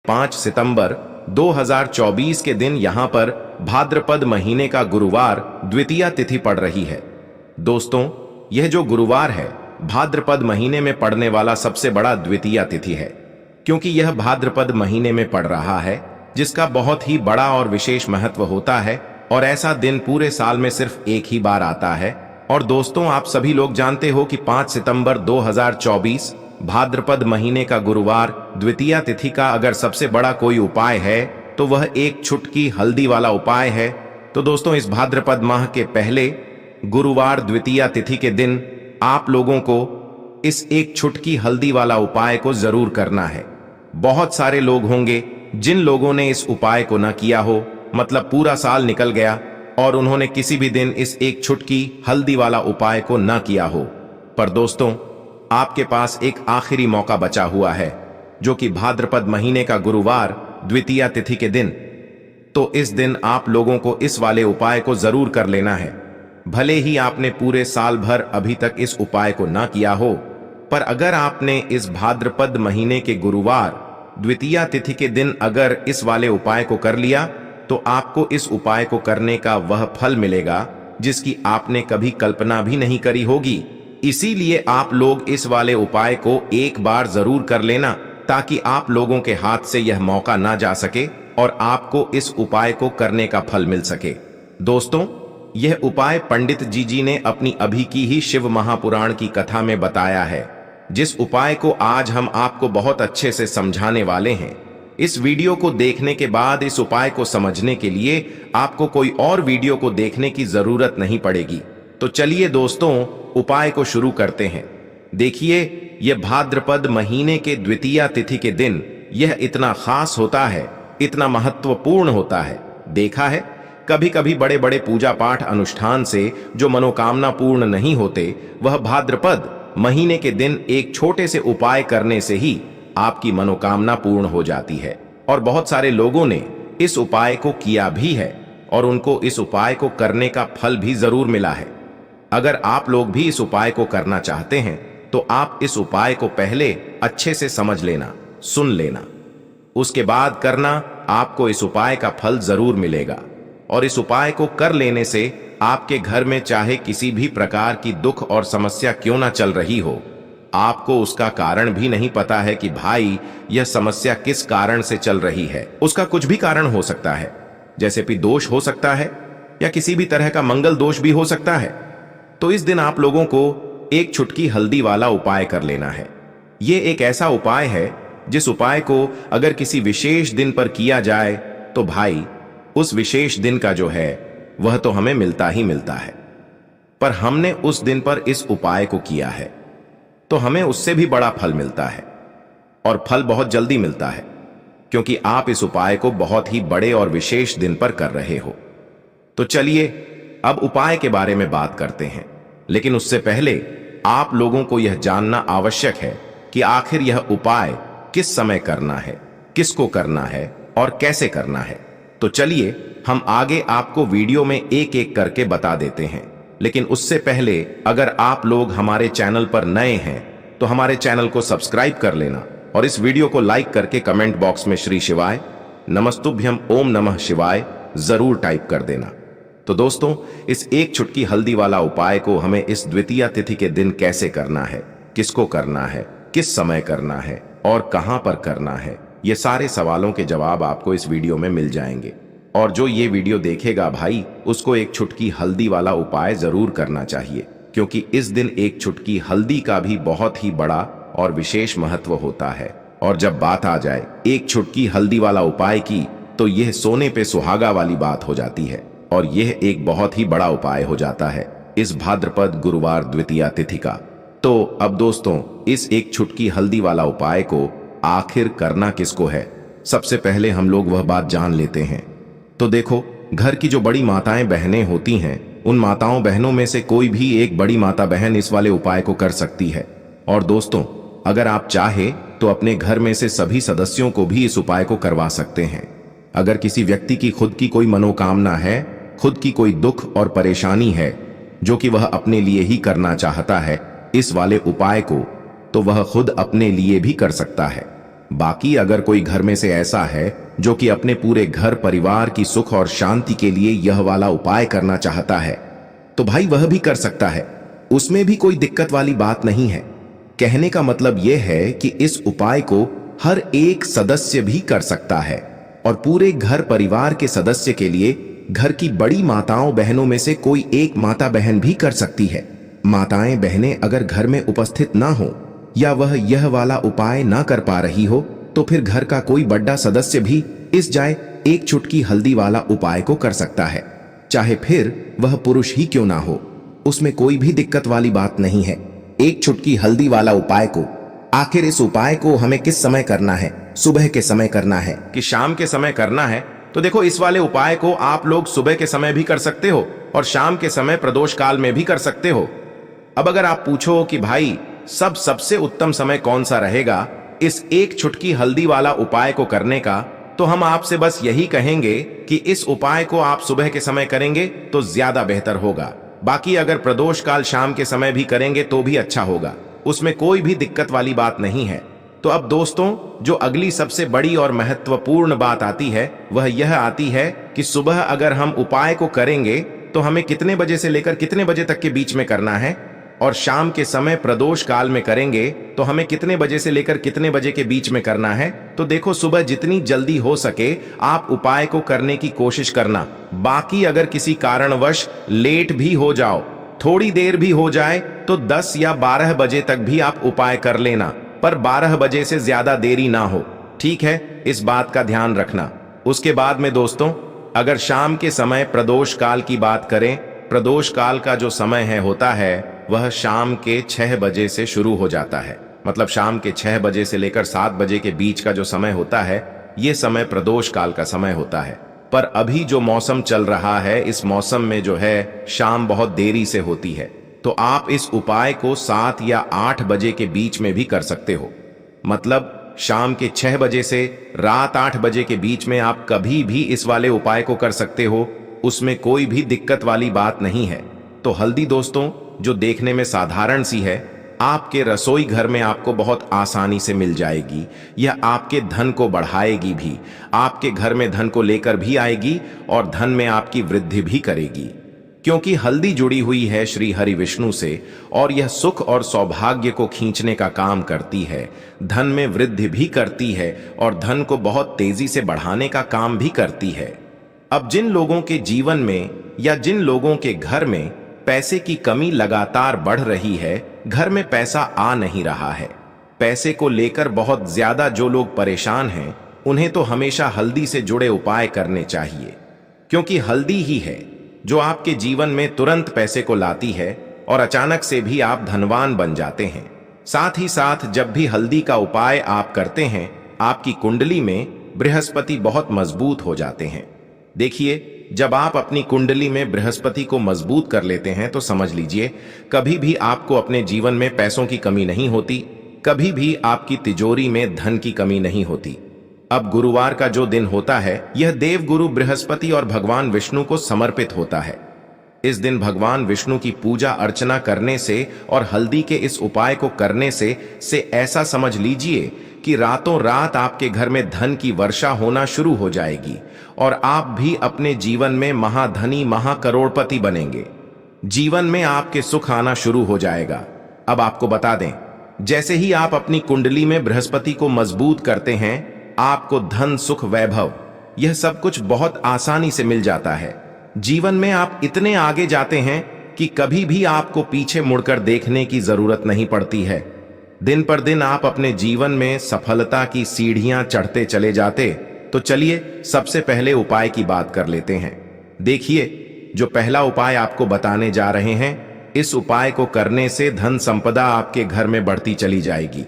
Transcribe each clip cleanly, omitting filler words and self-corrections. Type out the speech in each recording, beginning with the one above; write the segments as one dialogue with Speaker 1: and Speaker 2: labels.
Speaker 1: 5 सितंबर 2024 के दिन यहां पर भाद्रपद महीने का गुरुवार द्वितीया तिथि पड़ रही है। दोस्तों, यह जो गुरुवार है भाद्रपद महीने में पड़ने वाला सबसे बड़ा द्वितीया तिथि है, क्योंकि यह भाद्रपद महीने में पड़ रहा है, जिसका बहुत ही बड़ा और विशेष महत्व होता है। और ऐसा दिन पूरे साल में सिर्फ एक ही बार आता है। और दोस्तों, आप सभी लोग जानते हो कि 5 सितंबर 2024 भाद्रपद महीने का गुरुवार द्वितीया तिथि का अगर सबसे बड़ा कोई उपाय है तो वह एक छुटकी हल्दी वाला उपाय है। तो दोस्तों, इस भाद्रपद माह के पहले गुरुवार द्वितीया तिथि के दिन आप लोगों को इस एक छुटकी हल्दी वाला उपाय को जरूर करना है। बहुत सारे लोग होंगे जिन लोगों ने इस उपाय को न किया हो, मतलब पूरा साल निकल गया और उन्होंने किसी भी दिन इस एक छुटकी हल्दी वाला उपाय को न किया हो। पर दोस्तों, आपके पास एक आखिरी मौका बचा हुआ है, जो कि भाद्रपद महीने का गुरुवार द्वितीया तिथि के दिन। तो इस दिन आप लोगों को इस वाले उपाय को जरूर कर लेना है। भले ही आपने पूरे साल भर अभी तक इस उपाय को ना किया हो, पर अगर आपने इस भाद्रपद महीने के गुरुवार द्वितीया तिथि के दिन अगर इस वाले उपाय को कर लिया, तो आपको इस उपाय को करने का वह फल मिलेगा जिसकी आपने कभी कल्पना भी नहीं करी होगी। इसीलिए आप लोग इस वाले उपाय को एक बार जरूर कर लेना, ताकि आप लोगों के हाथ से यह मौका ना जा सके और आपको इस उपाय को करने का फल मिल सके। दोस्तों, यह उपाय पंडित जी ने अपनी अभी की ही शिव महापुराण की कथा में बताया है, जिस उपाय को आज हम आपको बहुत अच्छे से समझाने वाले हैं। इस वीडियो को देखने के बाद इस उपाय को समझने के लिए आपको कोई और वीडियो को देखने की जरूरत नहीं पड़ेगी। तो चलिए दोस्तों, उपाय को शुरू करते हैं। देखिए, यह भाद्रपद महीने के द्वितीया तिथि के दिन यह इतना खास होता है, इतना महत्वपूर्ण होता है। देखा है, कभी कभी बड़े बड़े पूजा पाठ अनुष्ठान से जो मनोकामना पूर्ण नहीं होते, वह भाद्रपद महीने के दिन एक छोटे से उपाय करने से ही आपकी मनोकामना पूर्ण हो जाती है। और बहुत सारे लोगों ने इस उपाय को किया भी है और उनको इस उपाय को करने का फल भी जरूर मिला है। अगर आप लोग भी इस उपाय को करना चाहते हैं तो आप इस उपाय को पहले अच्छे से समझ लेना, सुन लेना, उसके बाद करना। आपको इस उपाय का फल जरूर मिलेगा। और इस उपाय को कर लेने से आपके घर में चाहे किसी भी प्रकार की दुख और समस्या क्यों ना चल रही हो, आपको उसका कारण भी नहीं पता है कि भाई यह समस्या किस कारण से चल रही है। उसका कुछ भी कारण हो सकता है, जैसे कि दोष हो सकता है या किसी भी तरह का मंगल दोष भी हो सकता है। तो इस दिन आप लोगों को एक छुटकी हल्दी वाला उपाय कर लेना है। यह एक ऐसा उपाय है जिस उपाय को अगर किसी विशेष दिन पर किया जाए तो भाई उस विशेष दिन का जो है वह तो हमें मिलता ही मिलता है। पर हमने उस दिन पर इस उपाय को किया है तो हमें उससे भी बड़ा फल मिलता है, और फल बहुत जल्दी मिलता है, क्योंकि आप इस उपाय को बहुत ही बड़े और विशेष दिन पर कर रहे हो। तो चलिए अब उपाय के बारे में बात करते हैं। लेकिन उससे पहले आप लोगों को यह जानना आवश्यक है कि आखिर यह उपाय किस समय करना है, किसको करना है और कैसे करना है। तो चलिए हम आगे आपको वीडियो में एक एक करके बता देते हैं। लेकिन उससे पहले अगर आप लोग हमारे चैनल पर नए हैं तो हमारे चैनल को सब्सक्राइब कर लेना और इस वीडियो को लाइक करके कमेंट बॉक्स में श्री शिवाय नमस्तुभ्यम ओम नमः शिवाय जरूर टाइप कर देना। तो दोस्तों, इस एक छुटकी हल्दी वाला उपाय को हमें इस द्वितीया तिथि के दिन कैसे करना है, किसको करना है, किस समय करना है और कहां पर करना है, ये सारे सवालों के जवाब आपको इस वीडियो में मिल जाएंगे। और जो ये वीडियो देखेगा भाई, उसको एक छुटकी हल्दी वाला उपाय जरूर करना चाहिए, क्योंकि इस दिन एक छुटकी हल्दी का भी बहुत ही बड़ा और विशेष महत्व होता है। और जब बात आ जाए एक छुटकी हल्दी वाला उपाय की, तो यह सोने पे सुहागा वाली बात हो जाती है और यह एक बहुत ही बड़ा उपाय हो जाता है इस भाद्रपद गुरुवार द्वितीया तिथि का। तो अब दोस्तों, इस एक छुटकी हल्दी वाला उपाय को आखिर करना किसको है, सबसे पहले हम लोग वह बात जान लेते हैं। तो देखो, घर की जो बड़ी माताएं बहनें होती हैं, उन माताओं बहनों में से कोई भी एक बड़ी माता बहन इस वाले उपाय को कर सकती है। और दोस्तों, अगर आप चाहे तो अपने घर में से सभी सदस्यों को भी इस उपाय को करवा सकते हैं। अगर किसी व्यक्ति की खुद की कोई मनोकामना है, खुद की कोई दुख और परेशानी है जो कि वह अपने लिए ही करना चाहता है इस वाले उपाय को, तो वह खुद अपने लिए भी कर सकता है। बाकी अगर कोई घर में से ऐसा है जो कि अपने पूरे घर परिवार की सुख और शांति के लिए यह वाला उपाय करना चाहता है, तो भाई वह भी कर सकता है। उसमें भी कोई दिक्कत वाली बात नहीं है। कहने का मतलब यह है कि इस उपाय को हर एक सदस्य भी कर सकता है और पूरे घर परिवार के सदस्य के लिए घर की बड़ी माताओं बहनों में से कोई एक माता बहन भी कर सकती है। माताएं बहनें अगर घर में उपस्थित ना हो या वह यह वाला उपाय ना कर पा रही हो, तो फिर घर का कोई बड़ा सदस्य भी इस जाए एक चुटकी हल्दी वाला उपाय को कर सकता है, चाहे फिर वह पुरुष ही क्यों ना हो। उसमें कोई भी दिक्कत वाली बात नहीं है। एक चुटकी हल्दी वाला उपाय को, आखिर इस उपाय को हमें किस समय करना है? सुबह के समय करना है कि शाम के समय करना है? तो देखो, इस वाले उपाय को आप लोग सुबह के समय भी कर सकते हो और शाम के समय प्रदोष काल में भी कर सकते हो। अब अगर आप पूछो कि भाई सबसे उत्तम समय कौन सा रहेगा इस एक चुटकी हल्दी वाला उपाय को करने का, तो हम आपसे बस यही कहेंगे कि इस उपाय को आप सुबह के समय करेंगे तो ज्यादा बेहतर होगा। बाकी अगर प्रदोष काल शाम के समय भी करेंगे तो भी अच्छा होगा, उसमें कोई भी दिक्कत वाली बात नहीं है। तो अब दोस्तों, जो अगली सबसे बड़ी और महत्वपूर्ण बात आती है वह यह आती है कि सुबह अगर हम उपाय को करेंगे तो हमें कितने बजे से लेकर कितने बजे तक के बीच में करना है, और शाम के समय प्रदोष काल में करेंगे तो हमें कितने बजे से लेकर कितने बजे के बीच में करना है। तो देखो, सुबह जितनी जल्दी हो सके आप उपाय को करने की कोशिश करना। बाकी अगर किसी कारणवश लेट भी हो जाओ, थोड़ी देर भी हो जाए, तो 10 या 12 बजे तक भी आप उपाय कर लेना, पर 12 बजे से ज्यादा देरी ना हो, ठीक है? इस बात का ध्यान रखना। उसके बाद में दोस्तों, अगर शाम के समय प्रदोष काल की बात करें, प्रदोष काल का जो समय होता है वह शाम के 6 बजे से शुरू हो जाता है। मतलब शाम के 6 बजे से लेकर 7 बजे के बीच का जो समय होता है, यह समय प्रदोष काल का समय होता है। पर अभी जो मौसम चल रहा है, इस मौसम में जो है शाम बहुत देरी से होती है, तो आप इस उपाय को 7 या 8 बजे के बीच में भी कर सकते हो। मतलब शाम के 6 बजे से रात 8 बजे के बीच में आप कभी भी इस वाले उपाय को कर सकते हो, उसमें कोई भी दिक्कत वाली बात नहीं है। तो हल्दी दोस्तों, जो देखने में साधारण सी है, आपके रसोई घर में आपको बहुत आसानी से मिल जाएगी। यह आपके धन को बढ़ाएगी भी, आपके घर में धन को लेकर भी आएगी और धन में आपकी वृद्धि भी करेगी, क्योंकि हल्दी जुड़ी हुई है श्री हरि विष्णु से और यह सुख और सौभाग्य को खींचने का काम करती है, धन में वृद्धि भी करती है और धन को बहुत तेजी से बढ़ाने का काम भी करती है। अब जिन लोगों के जीवन में या जिन लोगों के घर में पैसे की कमी लगातार बढ़ रही है, घर में पैसा आ नहीं रहा है, पैसे को लेकर बहुत ज्यादा जो लोग परेशान हैं, उन्हें तो हमेशा हल्दी से जुड़े उपाय करने चाहिए, क्योंकि हल्दी ही है जो आपके जीवन में तुरंत पैसे को लाती है और अचानक से भी आप धनवान बन जाते हैं। साथ ही साथ जब भी हल्दी का उपाय आप करते हैं, आपकी कुंडली में बृहस्पति बहुत मजबूत हो जाते हैं। देखिए, जब आप अपनी कुंडली में बृहस्पति को मजबूत कर लेते हैं तो समझ लीजिए कभी भी आपको अपने जीवन में पैसों की कमी नहीं होती, कभी भी आपकी तिजोरी में धन की कमी नहीं होती। अब गुरुवार का जो दिन होता है, यह देव गुरु बृहस्पति और भगवान विष्णु को समर्पित होता है। इस दिन भगवान विष्णु की पूजा अर्चना करने से और हल्दी के इस उपाय को करने से ऐसा समझ लीजिए कि रातों रात आपके घर में धन की वर्षा होना शुरू हो जाएगी और आप भी अपने जीवन में महाधनी महाकरोड़पति बनेंगे। जीवन में आपके सुख आना शुरू हो जाएगा। अब आपको बता दें, जैसे ही आप अपनी कुंडली में बृहस्पति को मजबूत करते हैं, आपको धन सुख वैभव यह सब कुछ बहुत आसानी से मिल जाता है। जीवन में आप इतने आगे जाते हैं कि कभी भी आपको पीछे मुड़कर देखने की जरूरत नहीं पड़ती है। दिन पर दिन आप अपने जीवन में सफलता की सीढ़ियां चढ़ते चले जाते। तो चलिए सबसे पहले उपाय की बात कर लेते हैं। देखिए, जो पहला उपाय आपको बताने जा रहे हैं, इस उपाय को करने से धन संपदा आपके घर में बढ़ती चली जाएगी,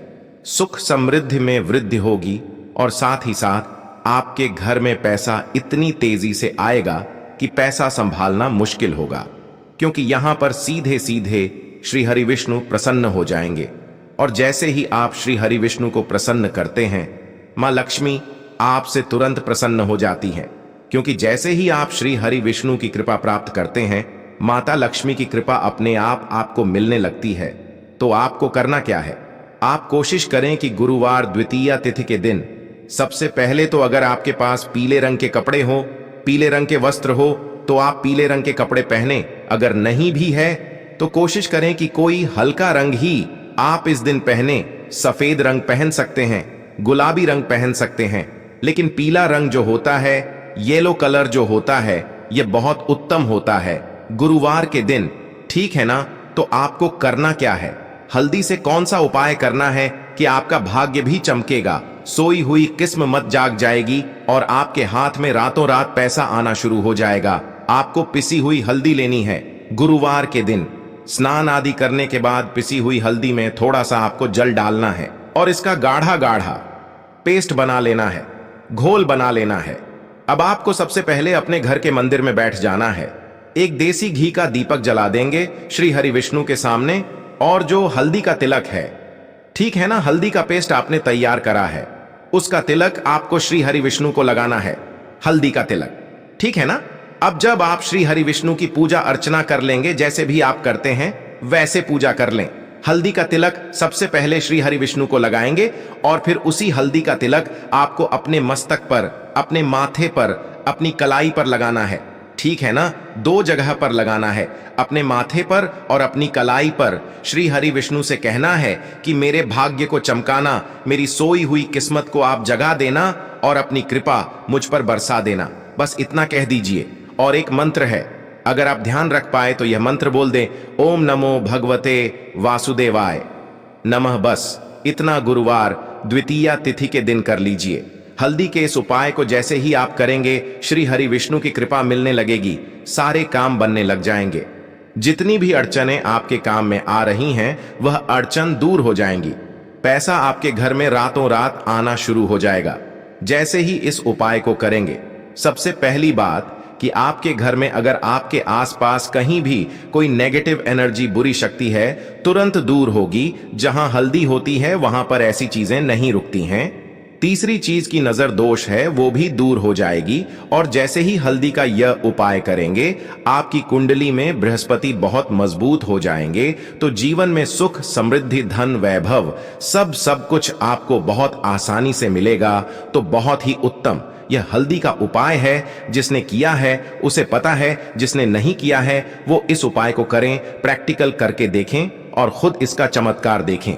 Speaker 1: सुख समृद्धि में वृद्धि होगी और साथ ही साथ आपके घर में पैसा इतनी तेजी से आएगा कि पैसा संभालना मुश्किल होगा, क्योंकि यहां पर सीधे सीधे श्री हरि विष्णु प्रसन्न हो जाएंगे। और जैसे ही आप श्री हरि विष्णु को प्रसन्न करते हैं, मां लक्ष्मी आपसे तुरंत प्रसन्न हो जाती हैं, क्योंकि जैसे ही आप श्री हरि विष्णु की कृपा प्राप्त करते हैं, माता लक्ष्मी की कृपा अपने आप आपको मिलने लगती है। तो आपको करना क्या है? आप कोशिश करें कि गुरुवार द्वितीया तिथि के दिन सबसे पहले तो अगर आपके पास पीले रंग के कपड़े हो, पीले रंग के वस्त्र हो, तो आप पीले रंग के कपड़े पहने। अगर नहीं भी है तो कोशिश करें कि कोई हल्का रंग ही आप इस दिन पहने। सफेद रंग पहन सकते हैं, गुलाबी रंग पहन सकते हैं, लेकिन पीला रंग जो होता है, येलो कलर जो होता है, यह बहुत उत्तम होता है गुरुवार के दिन। ठीक है ना? तो आपको करना क्या है? हल्दी से कौन सा उपाय करना है कि आपका भाग्य भी चमकेगा, सोई हुई किस्म मत जाग जाएगी और आपके हाथ में रातों रात पैसा आना शुरू हो जाएगा। आपको पिसी हुई हल्दी लेनी है गुरुवार के दिन। स्नान आदि करने के बाद पिसी हुई हल्दी में थोड़ा सा आपको जल डालना है और इसका गाढ़ा गाढ़ा पेस्ट बना लेना है, घोल बना लेना है। अब आपको सबसे पहले अपने घर के मंदिर में बैठ जाना है। एक देसी घी का दीपक जला देंगे श्री हरि विष्णु के सामने, और जो हल्दी का तिलक है, ठीक है ना, हल्दी का पेस्ट आपने तैयार करा है, उसका तिलक आपको श्री हरि विष्णु को लगाना है। हल्दी का तिलक, ठीक है ना? अब जब आप श्री हरि विष्णु की पूजा अर्चना कर लेंगे, जैसे भी आप करते हैं वैसे पूजा कर लें। हल्दी का तिलक सबसे पहले श्री हरि विष्णु को लगाएंगे और फिर उसी हल्दी का तिलक आपको अपने मस्तक पर, अपने माथे पर, अपनी कलाई पर लगाना है। ठीक है ना? 2 जगह पर लगाना है, अपने माथे पर और अपनी कलाई पर। श्री हरि विष्णु से कहना है कि मेरे भाग्य को चमकाना, मेरी सोई हुई किस्मत को आप जगा देना और अपनी कृपा मुझ पर बरसा देना। बस इतना कह दीजिए। और एक मंत्र है, अगर आप ध्यान रख पाए तो यह मंत्र बोल दें, ओम नमो भगवते वासुदेवाय नमः। बस इतना गुरुवार द्वितीया तिथि के दिन कर लीजिए। हल्दी के इस उपाय को जैसे ही आप करेंगे, श्री हरि विष्णु की कृपा मिलने लगेगी, सारे काम बनने लग जाएंगे। जितनी भी अड़चनें आपके काम में आ रही हैं, वह अड़चन दूर हो जाएंगी। पैसा आपके घर में रातों रात आना शुरू हो जाएगा जैसे ही इस उपाय को करेंगे। सबसे पहली बात कि आपके घर में अगर आपके आसपास कहीं भी कोई नेगेटिव एनर्जी, बुरी शक्ति है, तुरंत दूर होगी। जहां हल्दी होती है वहां पर ऐसी चीजें नहीं रुकती हैं। तीसरी चीज की नजर दोष है, वो भी दूर हो जाएगी। और जैसे ही हल्दी का यह उपाय करेंगे, आपकी कुंडली में बृहस्पति बहुत मजबूत हो जाएंगे। तो जीवन में सुख, समृद्धि, धन, वैभव सब कुछ आपको बहुत आसानी से मिलेगा। तो बहुत ही उत्तम यह हल्दी का उपाय है। जिसने किया है उसे पता है, जिसने नहीं किया है वो इस उपाय को करें, प्रैक्टिकल करके देखें और खुद इसका चमत्कार देखें।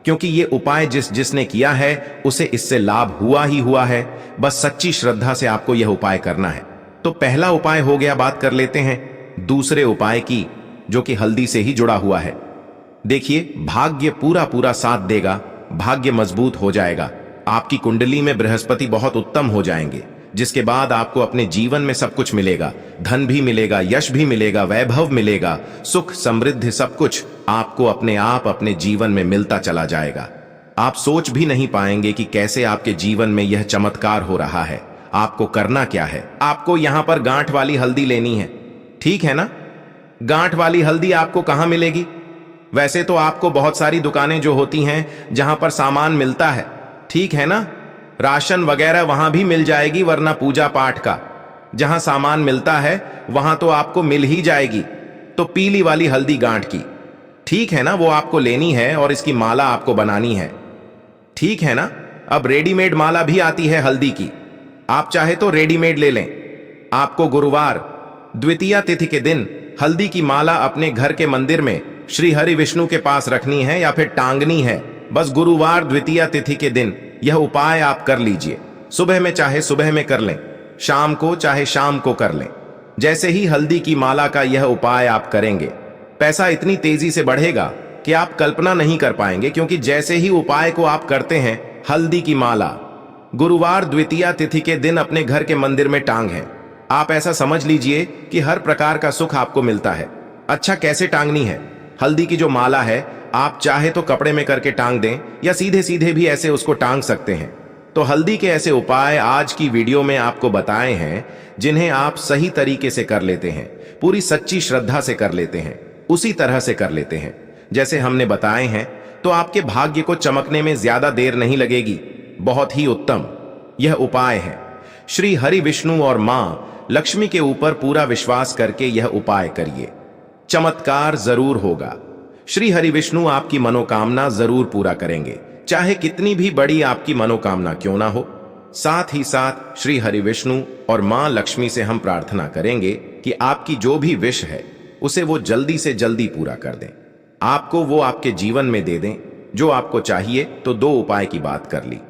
Speaker 1: क्योंकि ये उपाय जिसने किया है उसे इससे लाभ हुआ ही हुआ है। बस सच्ची श्रद्धा से आपको यह उपाय करना है। तो पहला उपाय हो गया, बात कर लेते हैं दूसरे उपाय की, जो कि हल्दी से ही जुड़ा हुआ है। देखिए, भाग्य पूरा साथ देगा, भाग्य मजबूत हो जाएगा, आपकी कुंडली में बृहस्पति बहुत उत्तम हो जाएंगे, जिसके बाद आपको अपने जीवन में सब कुछ मिलेगा। धन भी मिलेगा, यश भी मिलेगा, वैभव मिलेगा, सुख, समृद्धि, सब कुछ आपको अपने आप अपने जीवन में मिलता चला जाएगा। आप सोच भी नहीं पाएंगे कि कैसे आपके जीवन में यह चमत्कार हो रहा है। आपको करना क्या है? आपको यहां पर गांठ वाली हल्दी लेनी है, ठीक है ना? गांठ वाली हल्दी आपको कहां मिलेगी? वैसे तो आपको बहुत सारी दुकानें जो होती हैं जहां पर सामान मिलता है, ठीक है ना, राशन वगैरह वहां भी मिल जाएगी, वरना पूजा पाठ का जहां सामान मिलता है वहां तो आपको मिल ही जाएगी। तो पीली वाली हल्दी गांठ की, ठीक है ना, वो आपको लेनी है और इसकी माला आपको बनानी है, ठीक है ना। अब रेडीमेड माला भी आती है हल्दी की, आप चाहे तो रेडीमेड ले लें। आपको गुरुवार द्वितीया तिथि के दिन हल्दी की माला अपने घर के मंदिर में श्री हरि विष्णु के पास रखनी है या फिर टांगनी है। बस गुरुवार द्वितीया तिथि के दिन यह उपाय आप कर लीजिए। सुबह में चाहे सुबह में कर लें, शाम को चाहे शाम को कर लें। जैसे ही हल्दी की माला का यह उपाय आप करेंगे, पैसा इतनी तेजी से बढ़ेगा कि आप कल्पना नहीं कर पाएंगे। क्योंकि जैसे ही उपाय को आप करते हैं, हल्दी की माला गुरुवार द्वितीया तिथि के दिन अपने घर के मंदिर में टांग है, आप ऐसा समझ लीजिए कि हर प्रकार का सुख आपको मिलता है। अच्छा, कैसे टांगनी है? हल्दी की जो माला है, आप चाहे तो कपड़े में करके टांग दें या सीधे सीधे भी ऐसे उसको टांग सकते हैं। तो हल्दी के ऐसे उपाय आज की वीडियो में आपको बताए हैं, जिन्हें आप सही तरीके से कर लेते हैं, पूरी सच्ची श्रद्धा से कर लेते हैं, उसी तरह से कर लेते हैं जैसे हमने बताए हैं, तो आपके भाग्य को चमकने में ज्यादा देर नहीं लगेगी। बहुत ही उत्तम यह उपाय है। श्री हरि विष्णु और मां लक्ष्मी के ऊपर पूरा विश्वास करके यह उपाय करिए, चमत्कार जरूर होगा। श्री हरि विष्णु आपकी मनोकामना जरूर पूरा करेंगे, चाहे कितनी भी बड़ी आपकी मनोकामना क्यों ना हो। साथ ही साथ श्री हरि विष्णु और मां लक्ष्मी से हम प्रार्थना करेंगे कि आपकी जो भी विश है उसे वो जल्दी से जल्दी पूरा कर दें, आपको वो आपके जीवन में दे दें जो आपको चाहिए। तो 2 उपाय की बात कर ली,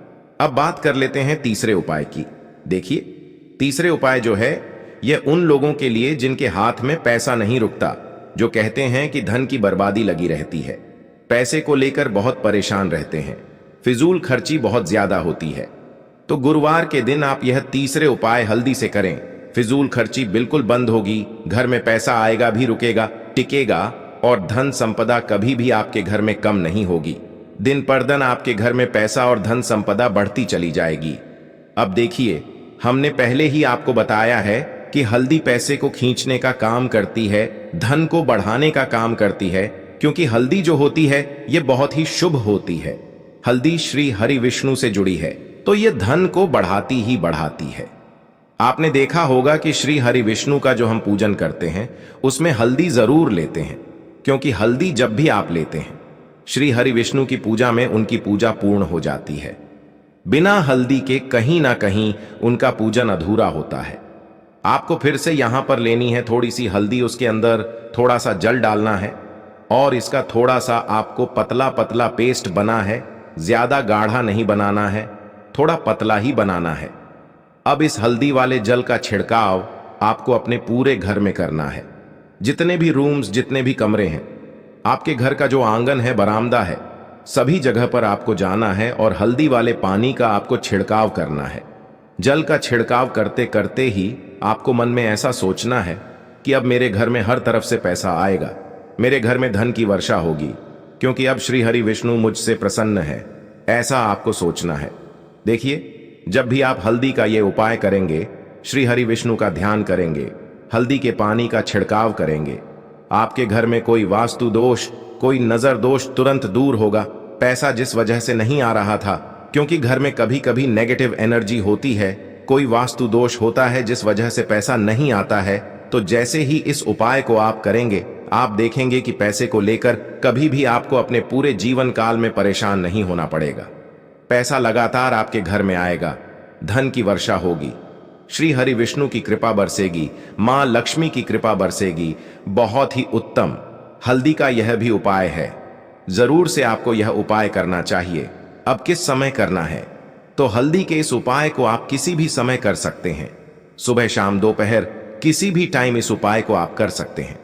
Speaker 1: अब बात कर लेते हैं तीसरे उपाय की। देखिए, तीसरे उपाय जो है ये उन लोगों के लिए जिनके हाथ में पैसा नहीं रुकता, जो कहते हैं कि धन की बर्बादी लगी रहती है, पैसे को लेकर बहुत परेशान रहते हैं, फिजूल खर्ची बहुत ज्यादा होती है। तो गुरुवार के दिन आप यह तीसरे उपाय हल्दी से करें, फिजूल खर्ची बिल्कुल बंद होगी, घर में पैसा आएगा भी रुकेगा, टिकेगा और धन संपदा कभी भी आपके घर में कम नहीं होगी। दिन पर दिन आपके घर में पैसा और धन संपदा बढ़ती चली जाएगी। अब देखिए, हमने पहले ही आपको बताया है कि हल्दी पैसे को खींचने का काम करती है, धन को बढ़ाने का काम करती है, क्योंकि हल्दी जो होती है ये बहुत ही शुभ होती है। हल्दी श्री हरि विष्णु से जुड़ी है, तो ये धन को बढ़ाती ही बढ़ाती है। आपने देखा होगा कि श्री हरि विष्णु का जो हम पूजन करते हैं उसमें हल्दी जरूर लेते हैं, क्योंकि हल्दी जब भी आप लेते हैं श्री हरि विष्णु की पूजा में उनकी पूजा पूर्ण हो जाती है। बिना हल्दी के कहीं ना कहीं उनका पूजन अधूरा होता है। आपको फिर से यहां पर लेनी है थोड़ी सी हल्दी, उसके अंदर थोड़ा सा जल डालना है और इसका थोड़ा सा आपको पतला पतला पेस्ट बना है, ज्यादा गाढ़ा नहीं बनाना है, थोड़ा पतला ही बनाना है। अब इस हल्दी वाले जल का छिड़काव आपको अपने पूरे घर में करना है। जितने भी रूम्स, जितने भी कमरे हैं, आपके घर का जो आंगन है, बरामदा है, सभी जगह पर आपको जाना है और हल्दी वाले पानी का आपको छिड़काव करना है। जल का छिड़काव करते करते ही आपको मन में ऐसा सोचना है कि अब मेरे घर में हर तरफ से पैसा आएगा, मेरे घर में धन की वर्षा होगी, क्योंकि अब श्री हरि विष्णु मुझसे प्रसन्न है, ऐसा आपको सोचना है। देखिए, जब भी आप हल्दी का ये उपाय करेंगे, श्री हरि विष्णु का ध्यान करेंगे, हल्दी के पानी का छिड़काव करेंगे, आपके घर में कोई वास्तु दोष, कोई नजर दोष तुरंत दूर होगा। पैसा जिस वजह से नहीं आ रहा था, क्योंकि घर में कभी कभी नेगेटिव एनर्जी होती है, कोई वास्तु दोष होता है जिस वजह से पैसा नहीं आता है, तो जैसे ही इस उपाय को आप करेंगे, आप देखेंगे कि पैसे को लेकर कभी भी आपको अपने पूरे जीवन काल में परेशान नहीं होना पड़ेगा। पैसा लगातार आपके घर में आएगा, धन की वर्षा होगी, श्री हरि विष्णु की कृपा बरसेगी, मां लक्ष्मी की कृपा बरसेगी। बहुत ही उत्तम हल्दी का यह भी उपाय है, जरूर से आपको यह उपाय करना चाहिए। अब किस समय करना है? तो हल्दी के इस उपाय को आप किसी भी समय कर सकते हैं, सुबह शाम दोपहर किसी भी टाइम इस उपाय को आप कर सकते हैं।